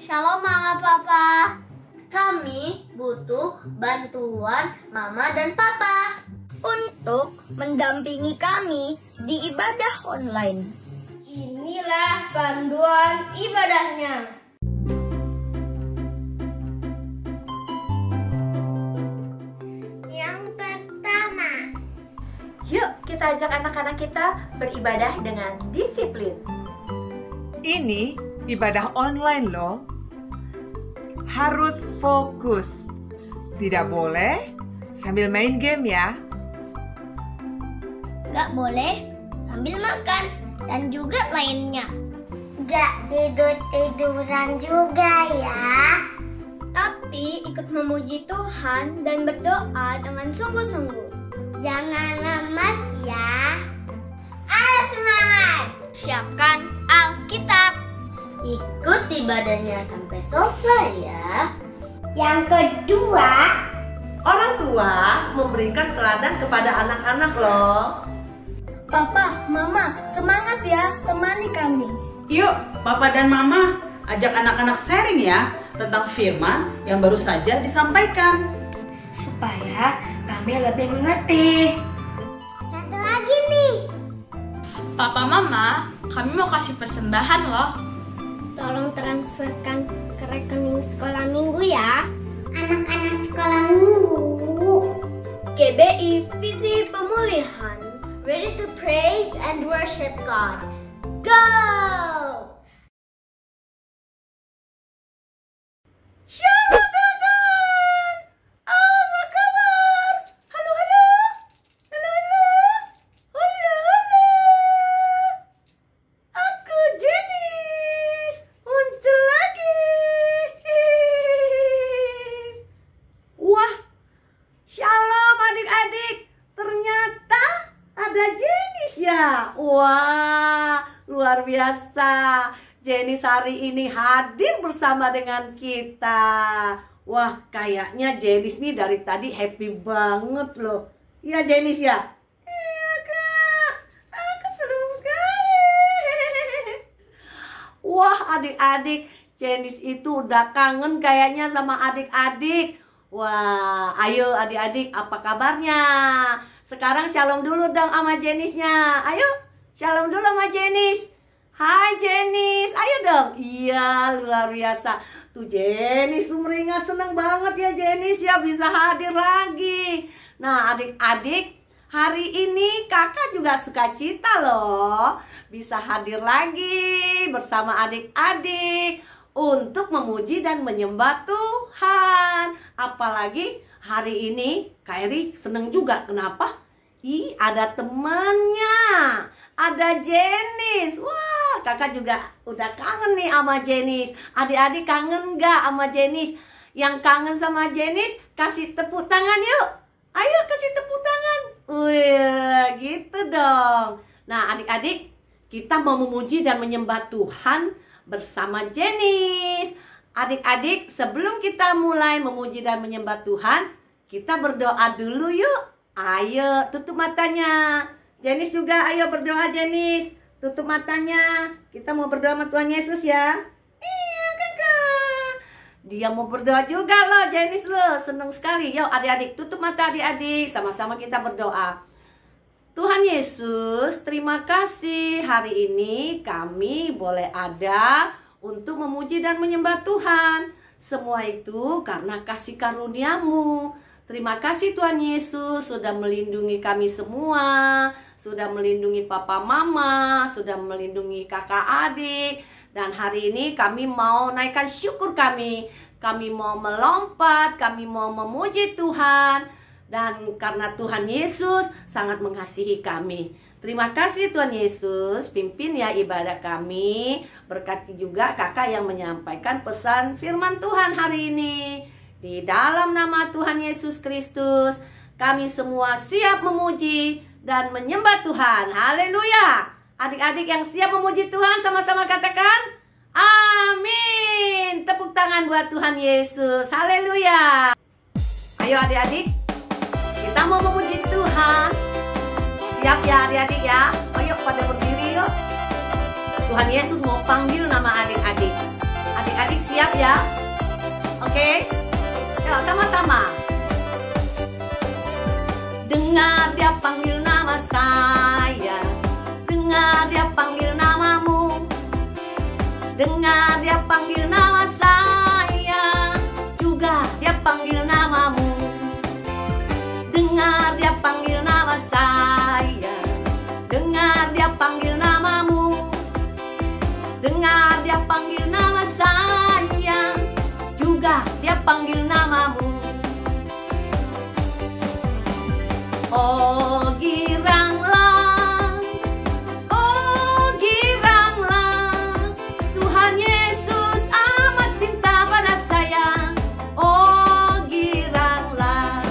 Shalom Mama Papa. Kami butuh bantuan Mama dan Papa untuk mendampingi kami di ibadah online. Inilah panduan ibadahnya. Yang pertama, Yuk kita ajak anak-anak kita beribadah dengan disiplin. Ini ibadah online loh. Harus fokus. Tidak boleh sambil main game ya. gak boleh sambil makan dan juga lainnya. Gak tidur-tiduran juga ya. Tapi ikut memuji Tuhan dan berdoa dengan sungguh-sungguh. Jangan lemas ya. Ayo semangat. Siapkan Alkitab. Ikut ibadahnya sampai selesai ya. Yang kedua, Orang tua memberikan teladan kepada anak-anak loh. Papa, Mama, semangat ya, temani kami. Yuk, Papa dan Mama ajak anak-anak sharing ya tentang firman yang baru saja disampaikan. Supaya kami lebih mengerti. Satu lagi nih. Papa Mama, kami mau kasih persembahan loh. Tolong transferkan ke rekening sekolah minggu ya. Anak-anak sekolah minggu. GBI Visi Pemulihan. Ready to praise and worship God. Go! Shalom teman-teman. Apa kabar? Halo, halo. Halo, halo. Halo, halo. Aku Jenis. Muncul lagi. Wah, shalom adik-adik. Ternyata ada Jenis ya. Wah, luar biasa. Jenis hari ini hadir bersama dengan kita. Wah, kayaknya Jenis nih dari tadi happy banget loh. Iya Jenis ya? Iya Kak, aku senang sekali. Wah, adik-adik, Jenis itu udah kangen kayaknya sama adik-adik. Wah, ayo adik-adik, apa kabarnya? Sekarang shalom dulu dong sama Jenisnya. Ayo, shalom dulu sama Jenis. Hai Jenis, ayo dong. Iya, luar biasa. Tuh Jenis, sumringah seneng banget ya Jenis ya bisa hadir lagi. Nah adik-adik, hari ini kakak juga sukacita loh bisa hadir lagi bersama adik-adik untuk memuji dan menyembah Tuhan. Apalagi hari ini Kak Eri seneng juga. Kenapa? Ih, ada temannya. Ada Jenis. Wah, kakak juga udah kangen nih sama Jenis. Adik-adik kangen gak sama Jenis? Yang kangen sama Jenis, kasih tepuk tangan yuk. Ayo kasih tepuk tangan. Wih, gitu dong. Nah, adik-adik, kita mau memuji dan menyembah Tuhan bersama Jenis. Adik-adik, sebelum kita mulai memuji dan menyembah Tuhan, kita berdoa dulu yuk. Ayo, tutup matanya. Jenis juga, ayo berdoa Jenis. Tutup matanya. Kita mau berdoa sama Tuhan Yesus ya. Iya kakak. Dia mau berdoa juga loh Jenis loh. Seneng sekali. Yuk adik-adik, tutup mata adik-adik. Sama-sama kita berdoa. Tuhan Yesus, terima kasih hari ini kami boleh ada untuk memuji dan menyembah Tuhan. Semua itu karena kasih karunia-Mu. Terima kasih Tuhan Yesus sudah melindungi kami semua, sudah melindungi papa mama, sudah melindungi kakak adik. Dan hari ini kami mau naikkan syukur kami. Kami mau melompat, kami mau memuji Tuhan. Dan karena Tuhan Yesus sangat mengasihi kami. Terima kasih Tuhan Yesus, pimpin ya ibadah kami. Berkati juga kakak yang menyampaikan pesan firman Tuhan hari ini. Di dalam nama Tuhan Yesus Kristus, kami semua siap memuji dan menyembah Tuhan. Haleluya. Adik-adik yang siap memuji Tuhan sama-sama katakan amin. Tepuk tangan buat Tuhan Yesus. Haleluya. Ayo adik-adik, kita mau memuji Tuhan. Siap ya adik-adik ya. Ayo pada berdiri yuk. Tuhan Yesus mau panggil nama adik-adik. Adik-adik siap. Siap ya? Oke? Yuk sama-sama. Dengar dia panggil nama saya, dengar dia panggil namamu, dengar dia panggil nama saya, juga dia panggil namamu. Dengar dia panggil nama saya, dengar dia panggil namamu, dengar dia panggil nama saya, juga dia panggil namamu. Oh giranglah, oh giranglah, Tuhan Yesus amat cinta pada saya. Oh giranglah,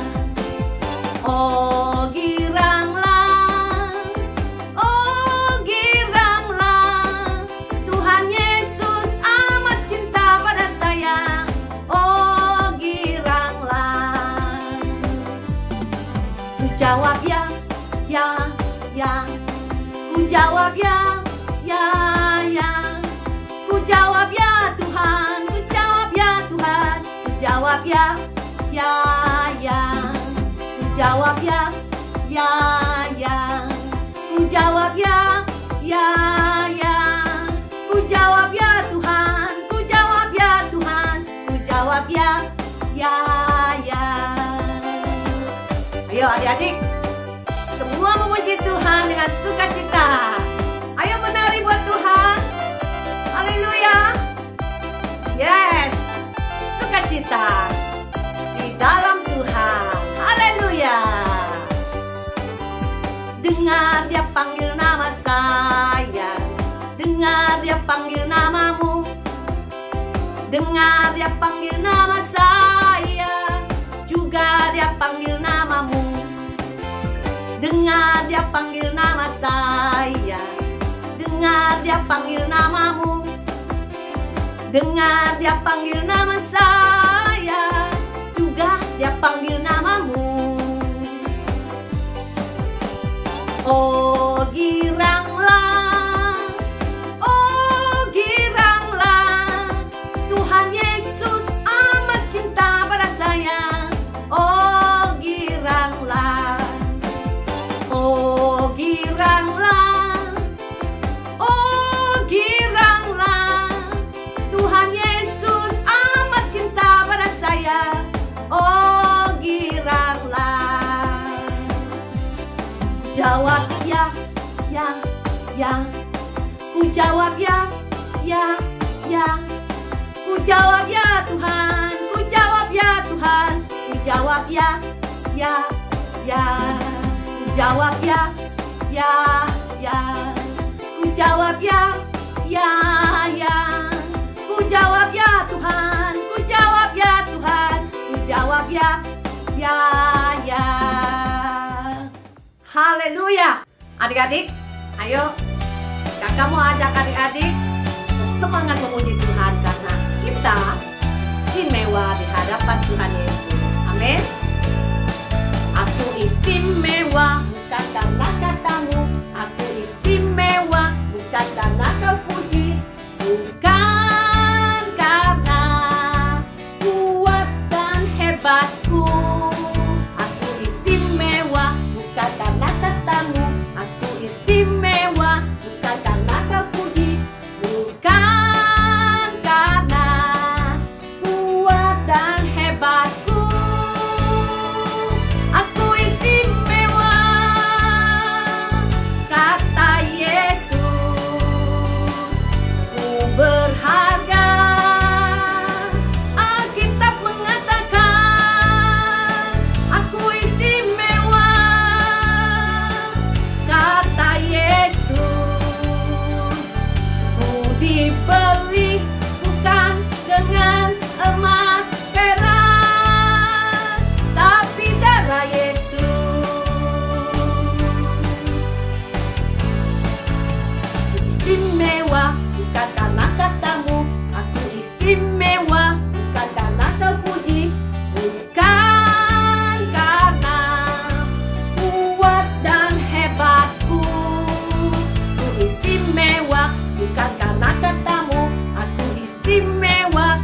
oh giranglah, oh giranglah, Tuhan Yesus amat cinta pada saya. Oh giranglah. Ku jawab ya, ya. Ku jawab ya, ya. Ku jawab ya Tuhan, ku jawab ya Tuhan. Ku jawab ya, ya. Ku jawab ya, ya. Ku jawab ya, ya. Ku jawab ya Tuhan, ku jawab ya Tuhan. Ku jawab ya, ya. Ayo adik-adik, semua memuji Tuhan dengan sukacita. Ayo menari buat Tuhan. Haleluya. Yes, sukacita di dalam Tuhan. Haleluya. Dengar dia panggil nama saya, dengar dia panggil namamu, dengar dia panggil nama saya, juga dia panggil namamu. Dengar dia panggil nama saya, dengar dia panggil namamu, dengar dia panggil nama saya, juga dia panggil namamu. Oh giranglah, oh giranglah, Tuhan Yesus amat cinta pada saya. Oh giranglah, oh giranglah, oh giranglah, Tuhan Yesus amat cinta pada saya. Oh giranglah. Jawab ya. Ku jawab ya. Ku jawab ya Tuhan, ku jawab ya Tuhan. Ku jawab ya. Ku jawab ya. Ku jawab ya. Ku jawab ya Tuhan, ku jawab ya Tuhan. Ku jawab ya. Haleluya. Adik-adik, ayo kakak mau ajak adik-adik bersemangat memuji Tuhan karena kita istimewa di hadapan Tuhan Yesus. Amin. Aku istimewa bukan karena katamu, aku istimewa bukan karena kau puji, bukan karena kuat dan hebatku. Aku istimewa bukan karena katamu, aku istimewa bukan karena kau puji, bukan karena kuat dan hebatku. Aku istimewa, kata Yesus. Ku berharga, Alkitab mengatakan aku istimewa, kata Yesus. Ku dibeli bukan dengan emas perak, tapi darah Yesus. Aku istimewa bukan karena katamu, aku istimewa bukan karena kau puji, bukan karena kuat dan hebatku. Ku istimewa bukan karena katamu, aku istimewa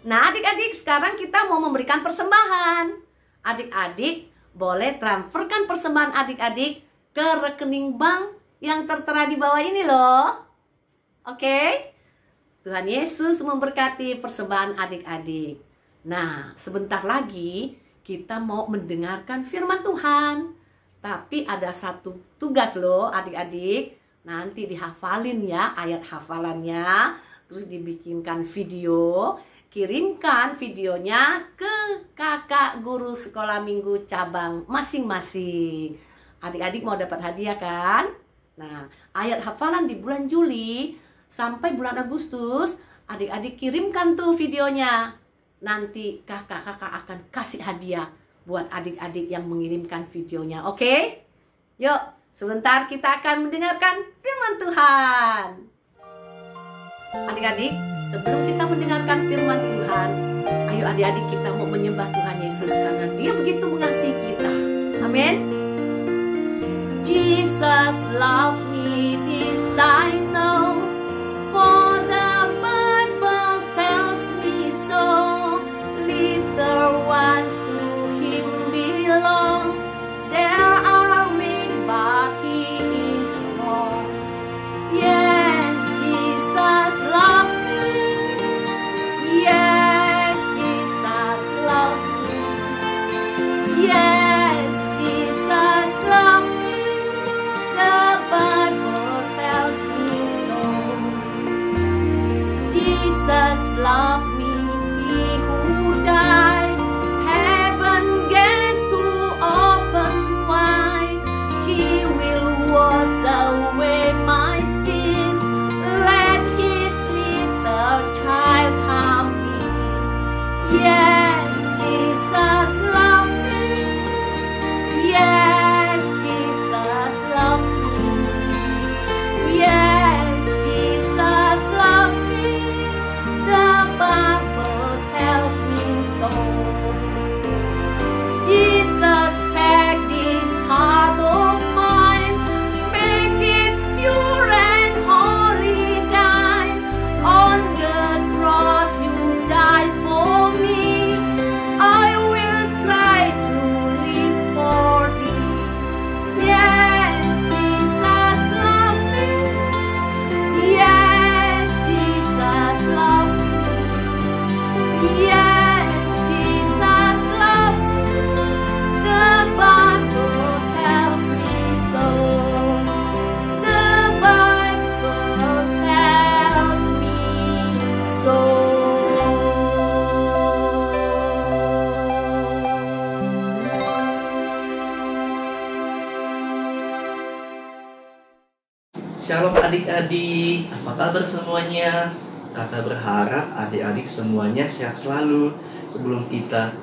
Nah, adik-adik, sekarang kita mau memberikan persembahan. Adik-adik boleh transferkan persembahan adik-adik ke rekening bank yang tertera di bawah ini loh. Oke? Tuhan Yesus memberkati persembahan adik-adik. Nah, sebentar lagi kita mau mendengarkan firman Tuhan. Tapi ada satu tugas loh adik-adik. Nanti dihafalin ya ayat hafalannya. Terus dibikinkan video. Kirimkan videonya ke kakak guru sekolah minggu cabang masing-masing. Adik-adik mau dapat hadiah kan? Nah, ayat hafalan di bulan Juli sampai bulan Agustus, adik-adik kirimkan tuh videonya. Nanti kakak-kakak akan kasih hadiah buat adik-adik yang mengirimkan videonya. Oke? Yuk, sebentar kita akan mendengarkan firman Tuhan. Adik-adik, sebelum kita mendengarkan firman Tuhan, ayo adik-adik kita mau menyembah Tuhan Yesus karena Dia begitu mengasihi kita. Amin. Jesus loves me, this I know, for the Bible tells me so. Little ones to Him belong, there are weak but He is strong. Yes, Jesus loves me. Yes, Jesus loves me. Yes, Jesus loves me. The Bible tells me so. Jesus loves me, He who died. Heaven gets to open wide. He will wash away my sin. Let His little child come in. Yes, Jesus loves me. Yes, Jesus loves me. Yes, Jesus loves me. The Bible tells me so. Jesus, take this heart of mine, make it pure and holy, die on the cross. You died for me. I will try to live for Thee. Yes, Jesus loves me. Yes, Jesus loves me. Yes, Jesus loves me. The Bible tells me so. The Bible tells me so. Shalom adik-adik, apa kabar semuanya? Kakak berharap adik-adik semuanya sehat selalu. Sebelum kita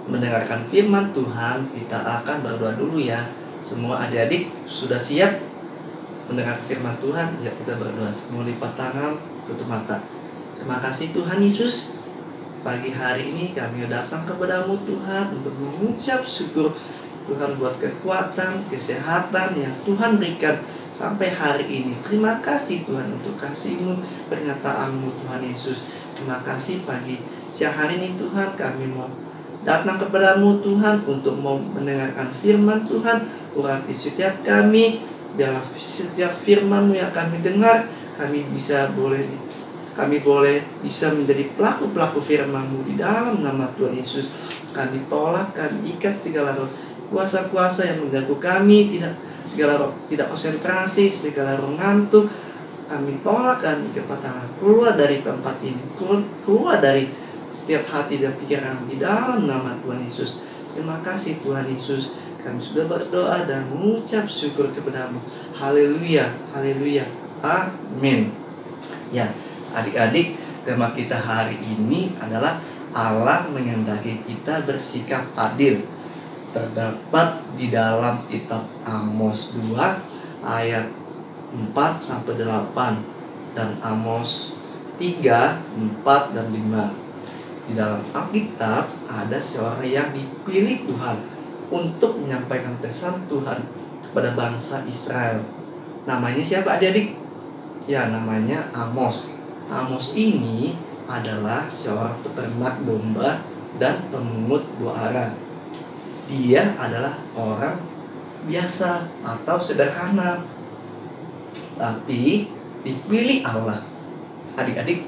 mendengarkan firman Tuhan, kita akan berdoa dulu ya. Semua adik-adik sudah siap mendengar firman Tuhan? Ya, kita berdoa. Semua lipat tangan, tutup mata. Terima kasih Tuhan Yesus. Pagi hari ini kami datang kepadamu Tuhan untuk mengucap syukur Tuhan buat kekuatan, kesehatan yang Tuhan berikan sampai hari ini. Terima kasih Tuhan untuk kasih-Mu, pernyataan-Mu Tuhan Yesus. Terima kasih pagi siang hari ini Tuhan kami mau datang kepadamu Tuhan untuk mau mendengarkan firman Tuhan. Urati setiap kami, biarlah setiap firman-Mu yang kami dengar kami boleh bisa menjadi pelaku-pelaku firman-Mu di dalam nama Tuhan Yesus. Kami tolak, kami ikat segala roh kuasa-kuasa yang mengganggu kami, segala roh tidak konsentrasi, segala roh ngantuk. Kami tolak, kami kepatahan, keluar dari tempat ini, keluar dari setiap hati dan pikiran di dalam nama Tuhan Yesus. Terima kasih Tuhan Yesus. Kami sudah berdoa dan mengucap syukur kepada-Mu. Haleluya, haleluya, amin. Ya, adik-adik, tema kita hari ini adalah Allah menghendaki kita bersikap adil. Terdapat di dalam kitab Amos 2 ayat 4-8 dan Amos 3, 4 dan 5. Di dalam Alkitab ada seorang yang dipilih Tuhan untuk menyampaikan pesan Tuhan kepada bangsa Israel. Namanya siapa adik-adik? Ya, namanya Amos. Amos ini adalah seorang peternak domba dan pemungut buah. Dia adalah orang biasa atau sederhana, tapi dipilih Allah. Adik-adik,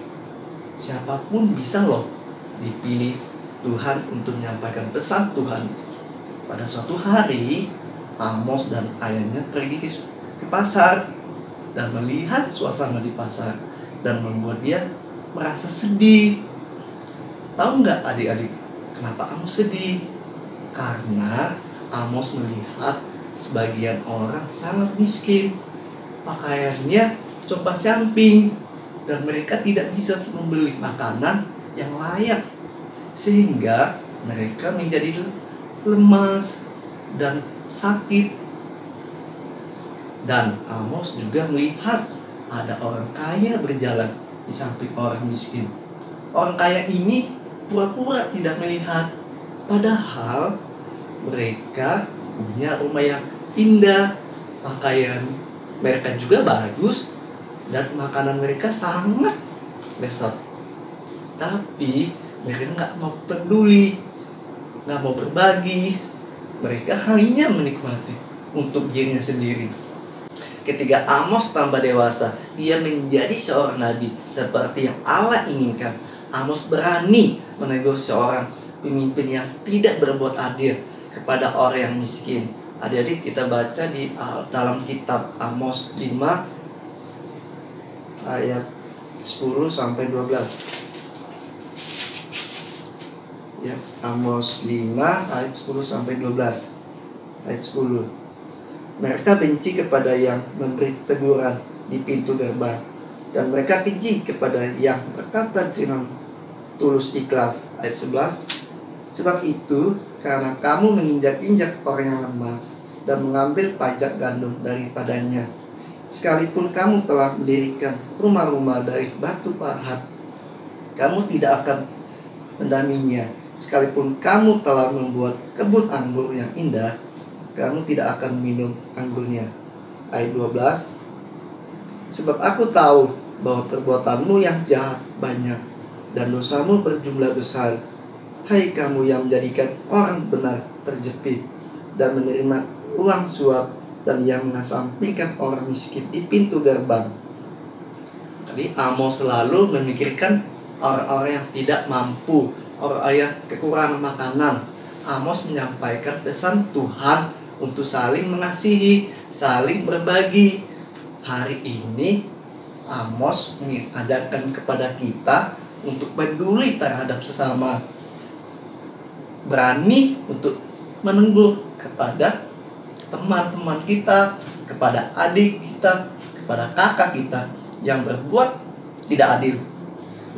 siapapun bisa loh dipilih Tuhan untuk menyampaikan pesan Tuhan. Pada suatu hari, Amos dan ayahnya pergi ke pasar dan melihat suasana di pasar dan membuat dia merasa sedih. Tahu nggak adik-adik, kenapa Amos sedih? Karena Amos melihat sebagian orang sangat miskin, pakaiannya compang-camping, dan mereka tidak bisa membeli makanan yang layak, sehingga mereka menjadi lemas dan sakit. Dan Amos juga melihat ada orang kaya berjalan di samping orang miskin. Orang kaya ini pura-pura tidak melihat, padahal mereka punya rumah yang indah, pakaian mereka juga bagus, dan makanan mereka sangat lezat. Tapi mereka nggak mau peduli, nggak mau berbagi. Mereka hanya menikmati untuk dirinya sendiri. Ketika Amos tambah dewasa, dia menjadi seorang nabi seperti yang Allah inginkan. Amos berani menegur seorang pemimpin yang tidak berbuat adil kepada orang yang miskin. Adik-adik, kita baca di dalam kitab Amos 5 ayat 10 sampai 12. Ya, Amos 5 ayat 10 sampai 12. Ayat 10. Mereka benci kepada yang memberi teguran di pintu gerbang, dan mereka keji kepada yang berkata dengan tulus ikhlas. Ayat 11. Sebab itu, karena kamu menginjak-injak orang yang lemah dan mengambil pajak gandum daripadanya, sekalipun kamu telah mendirikan rumah-rumah dari batu pahat, kamu tidak akan mendaminya. Sekalipun kamu telah membuat kebun anggur yang indah, kamu tidak akan minum anggurnya. Ayat 12. Sebab aku tahu bahwa perbuatanmu yang jahat banyak dan dosamu berjumlah besar. Hai kamu yang menjadikan orang benar terjepit dan menerima uang suap, dan yang mengesampingkan orang miskin di pintu gerbang. Jadi Amos selalu memikirkan orang-orang yang tidak mampu, orang-orang yang kekurangan makanan. Amos menyampaikan pesan Tuhan untuk saling mengasihi, saling berbagi. Hari ini Amos mengajarkan kepada kita untuk peduli terhadap sesama, berani untuk menegur kepada teman-teman kita, kepada adik kita, kepada kakak kita yang berbuat tidak adil.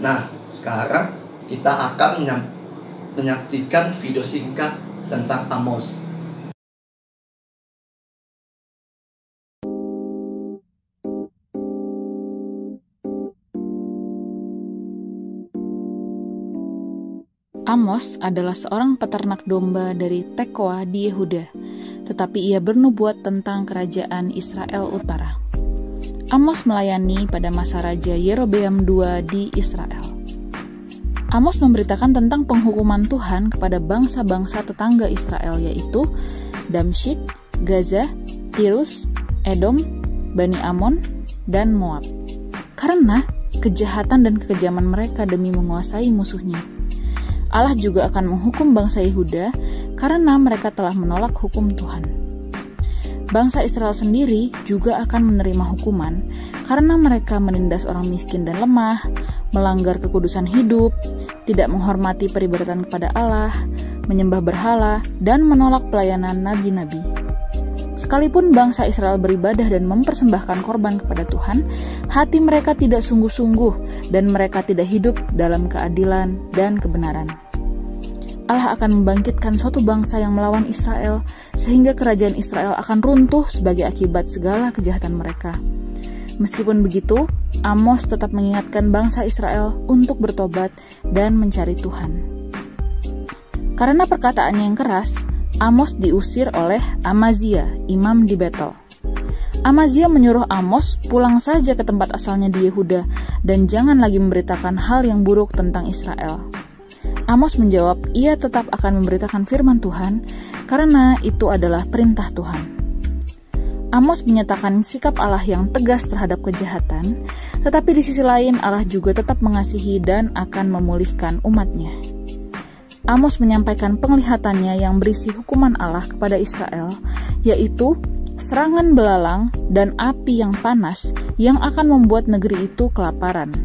Nah, sekarang kita akan menyaksikan video singkat tentang Amos. Amos adalah seorang peternak domba dari Tekoa di Yehuda, tetapi ia bernubuat tentang kerajaan Israel Utara. Amos melayani pada masa Raja Yerobeam II di Israel. Amos memberitakan tentang penghukuman Tuhan kepada bangsa-bangsa tetangga Israel, yaitu Damsyik, Gaza, Tirus, Edom, Bani Amon, dan Moab, karena kejahatan dan kekejaman mereka demi menguasai musuhnya. Allah juga akan menghukum bangsa Yehuda karena mereka telah menolak hukum Tuhan. Bangsa Israel sendiri juga akan menerima hukuman karena mereka menindas orang miskin dan lemah, melanggar kekudusan hidup, tidak menghormati peribadatan kepada Allah, menyembah berhala, dan menolak pelayanan nabi-nabi. Sekalipun bangsa Israel beribadah dan mempersembahkan korban kepada Tuhan, hati mereka tidak sungguh-sungguh dan mereka tidak hidup dalam keadilan dan kebenaran. Allah akan membangkitkan suatu bangsa yang melawan Israel, sehingga kerajaan Israel akan runtuh sebagai akibat segala kejahatan mereka. Meskipun begitu, Amos tetap mengingatkan bangsa Israel untuk bertobat dan mencari Tuhan. Karena perkataannya yang keras, Amos diusir oleh Amazia, imam di Betel. Amazia menyuruh Amos pulang saja ke tempat asalnya di Yehuda dan jangan lagi memberitakan hal yang buruk tentang Israel. Amos menjawab, ia tetap akan memberitakan firman Tuhan karena itu adalah perintah Tuhan. Amos menyatakan sikap Allah yang tegas terhadap kejahatan, tetapi di sisi lain Allah juga tetap mengasihi dan akan memulihkan umatnya. Amos menyampaikan penglihatannya yang berisi hukuman Allah kepada Israel, yaitu serangan belalang dan api yang panas yang akan membuat negeri itu kelaparan.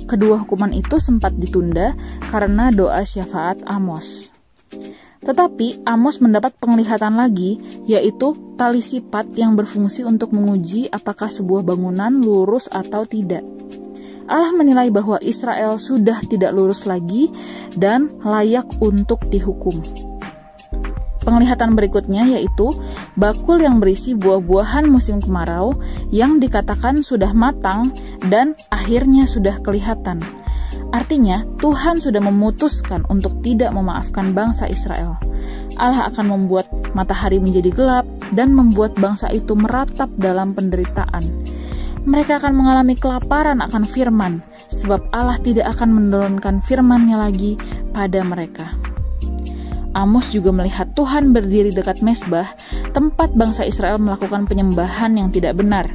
Kedua hukuman itu sempat ditunda karena doa syafaat Amos. Tetapi Amos mendapat penglihatan lagi, yaitu tali sipat yang berfungsi untuk menguji apakah sebuah bangunan lurus atau tidak. Allah menilai bahwa Israel sudah tidak lurus lagi dan layak untuk dihukum. Penglihatan berikutnya yaitu bakul yang berisi buah-buahan musim kemarau yang dikatakan sudah matang dan akhirnya sudah kelihatan. Artinya, Tuhan sudah memutuskan untuk tidak memaafkan bangsa Israel. Allah akan membuat matahari menjadi gelap dan membuat bangsa itu meratap dalam penderitaan. Mereka akan mengalami kelaparan akan firman, sebab Allah tidak akan menurunkan firman-Nya lagi pada mereka. Amos juga melihat Tuhan berdiri dekat mezbah, tempat bangsa Israel melakukan penyembahan yang tidak benar.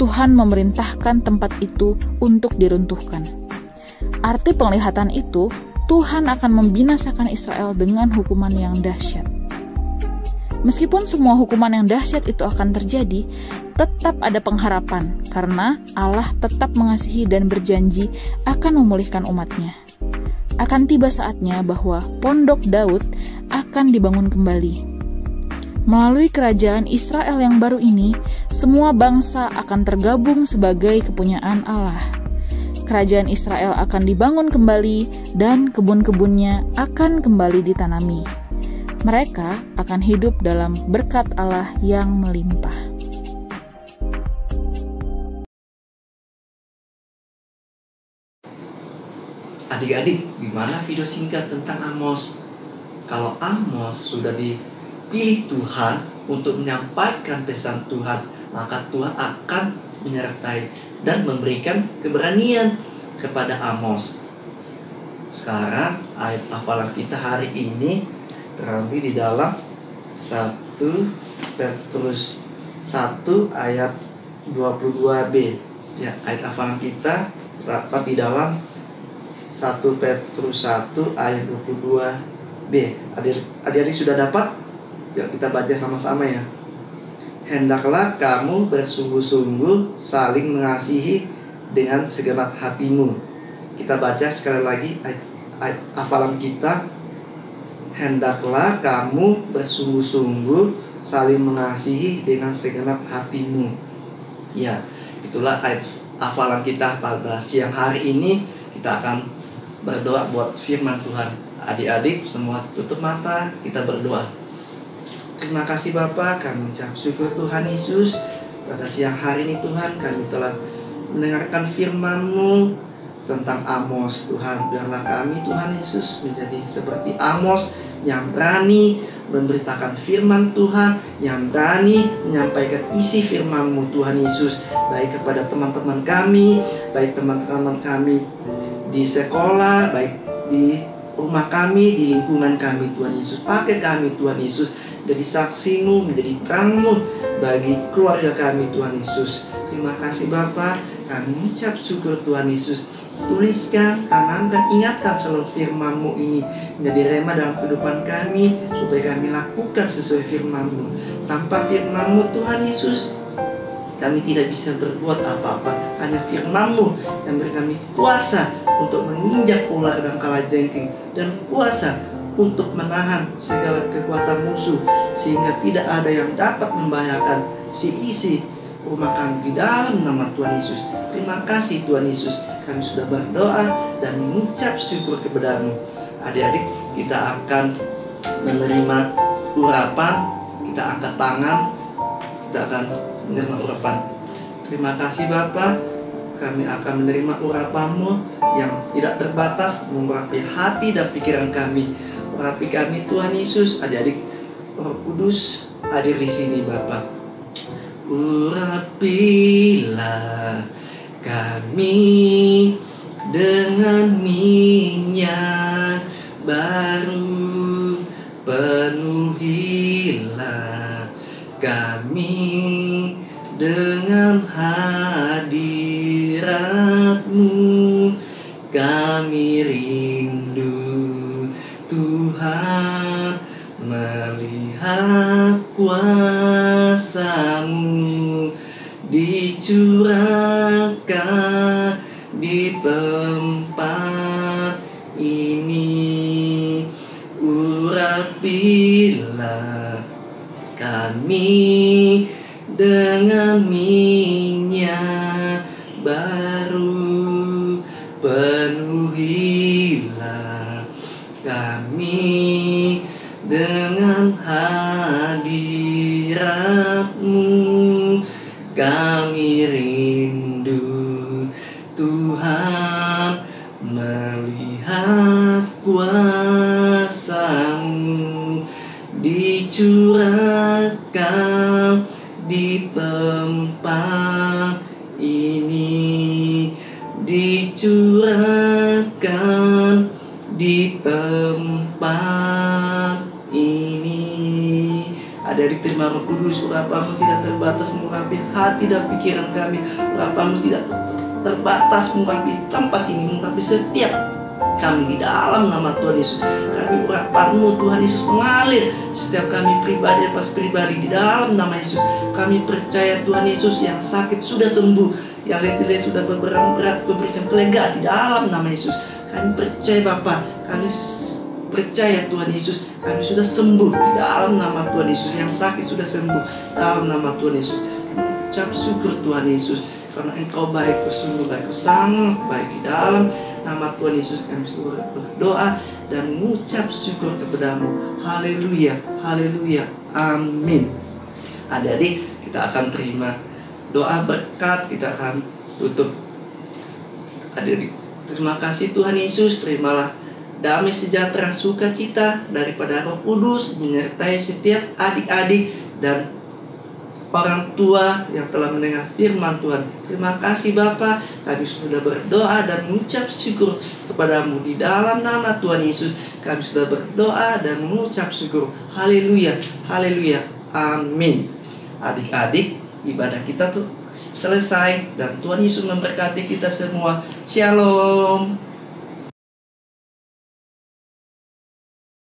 Tuhan memerintahkan tempat itu untuk diruntuhkan. Arti penglihatan itu, Tuhan akan membinasakan Israel dengan hukuman yang dahsyat. Meskipun semua hukuman yang dahsyat itu akan terjadi, tetap ada pengharapan karena Allah tetap mengasihi dan berjanji akan memulihkan umatnya. Akan tiba saatnya bahwa Pondok Daud akan dibangun kembali. Melalui kerajaan Israel yang baru ini, semua bangsa akan tergabung sebagai kepunyaan Allah. Kerajaan Israel akan dibangun kembali dan kebun-kebunnya akan kembali ditanami. Mereka akan hidup dalam berkat Allah yang melimpah. Adik-adik, gimana video singkat tentang Amos? Kalau Amos sudah dipilih Tuhan untuk menyampaikan pesan Tuhan, maka Tuhan akan menyertai dan memberikan keberanian kepada Amos. Sekarang ayat hafalan kita hari ini terambil di dalam 1 Petrus 1 ayat 22b. Ya, ayat hafalan kita terdapat di dalam 1 Petrus 1 ayat 22b. Adik-adik sudah dapat? Yuk kita baca sama-sama ya. Hendaklah kamu bersungguh-sungguh saling mengasihi dengan segenap hatimu. Kita baca sekali lagi ayat hafalan kita. Hendaklah kamu bersungguh-sungguh saling mengasihi dengan segenap hatimu. Ya, itulah ayat hafalan kita pada siang hari ini. Kita akan berdoa buat firman Tuhan. Adik-adik semua tutup mata, kita berdoa. Terima kasih Bapa, kami ucap syukur Tuhan Yesus. Pada siang hari ini Tuhan, kami telah mendengarkan firman-Mu tentang Amos. Tuhan, biarlah kami Tuhan Yesus menjadi seperti Amos yang berani memberitakan firman Tuhan, yang berani menyampaikan isi firman-Mu Tuhan Yesus, baik kepada teman-teman kami, baik teman-teman kami di sekolah, baik di rumah kami, di lingkungan kami Tuhan Yesus. Pakai kami Tuhan Yesus menjadi saksi-Mu, menjadi terang-Mu bagi keluarga kami Tuhan Yesus. Terima kasih Bapa, kami ucap syukur Tuhan Yesus. Tuliskan, tanamkan, ingatkan selalu firman-Mu ini menjadi rema dalam kehidupan kami, supaya kami lakukan sesuai firman-Mu. Tanpa firman-Mu Tuhan Yesus, kami tidak bisa berbuat apa-apa. Hanya firman-Mu yang beri kami kuasa untuk menginjak ular dan kalajengking, dan kuasa untuk menahan segala kekuatan musuh, sehingga tidak ada yang dapat membahayakan si isi rumah kami di dalam nama Tuhan Yesus. Terima kasih Tuhan Yesus, kami sudah berdoa dan mengucap syukur kepada-Mu. Adik-adik, kita akan menerima urapan. Kita angkat tangan, kita akan menerima urapan. Terima kasih Bapa, kami akan menerima urapan-Mu yang tidak terbatas, mengurapi hati dan pikiran kami. Urapi kami Tuhan Yesus. Adik-adik, Roh Kudus hadir di sini Bapa. urapilah kami dengan minyak baru, penuhilah kami dengan hadirat-Mu. Kami rindu Tuhan melihat kuasa-Mu dicurahkan di tempat ini. Urapilah kami dengan minyak baru, penuhilah kami dengan hadirat-Mu. Kami rindu Tuhan melihat kuasa-Mu dicurahkan di tempat ini, dicurahkan di tempat ini. Adik-adik, terima Roh Kudus. Urapan-Mu tidak terbatas mengurapi hati dan pikiran kami. Urapan-Mu tidak terbatas mengurapi tempat ini, mengurapi setiap kami di dalam nama Tuhan Yesus. Kami urapan-Mu Tuhan Yesus mengalir setiap kami pribadi lepas pribadi di dalam nama Yesus. Kami percaya Tuhan Yesus yang sakit sudah sembuh, yang letih sudah berat, Kau berikan kelegaan di dalam nama Yesus. Kami percaya Bapa, kami percaya Tuhan Yesus, kami sudah sembuh di dalam nama Tuhan Yesus. Yang sakit sudah sembuh dalam nama Tuhan Yesus. Ucap syukur Tuhan Yesus, karena Engkau baik, Kau sungguh baik, Kau sangat baik. Di dalam nama Tuhan Yesus kami selalu berdoa dan mengucap syukur kepada-Mu. Haleluya, haleluya, amin. Adik-adik, kita akan terima doa berkat, kita akan tutup. Adik-adik, terima kasih Tuhan Yesus, terimalah damai sejahtera sukacita daripada Roh Kudus menyertai setiap adik-adik dan orang tua yang telah mendengar firman Tuhan. Terima kasih Bapa, kami sudah berdoa dan mengucap syukur kepada-Mu. Di dalam nama Tuhan Yesus kami sudah berdoa dan mengucap syukur. Haleluya, haleluya, amin. Adik-adik, ibadah kita tuh selesai dan Tuhan Yesus memberkati kita semua. Shalom.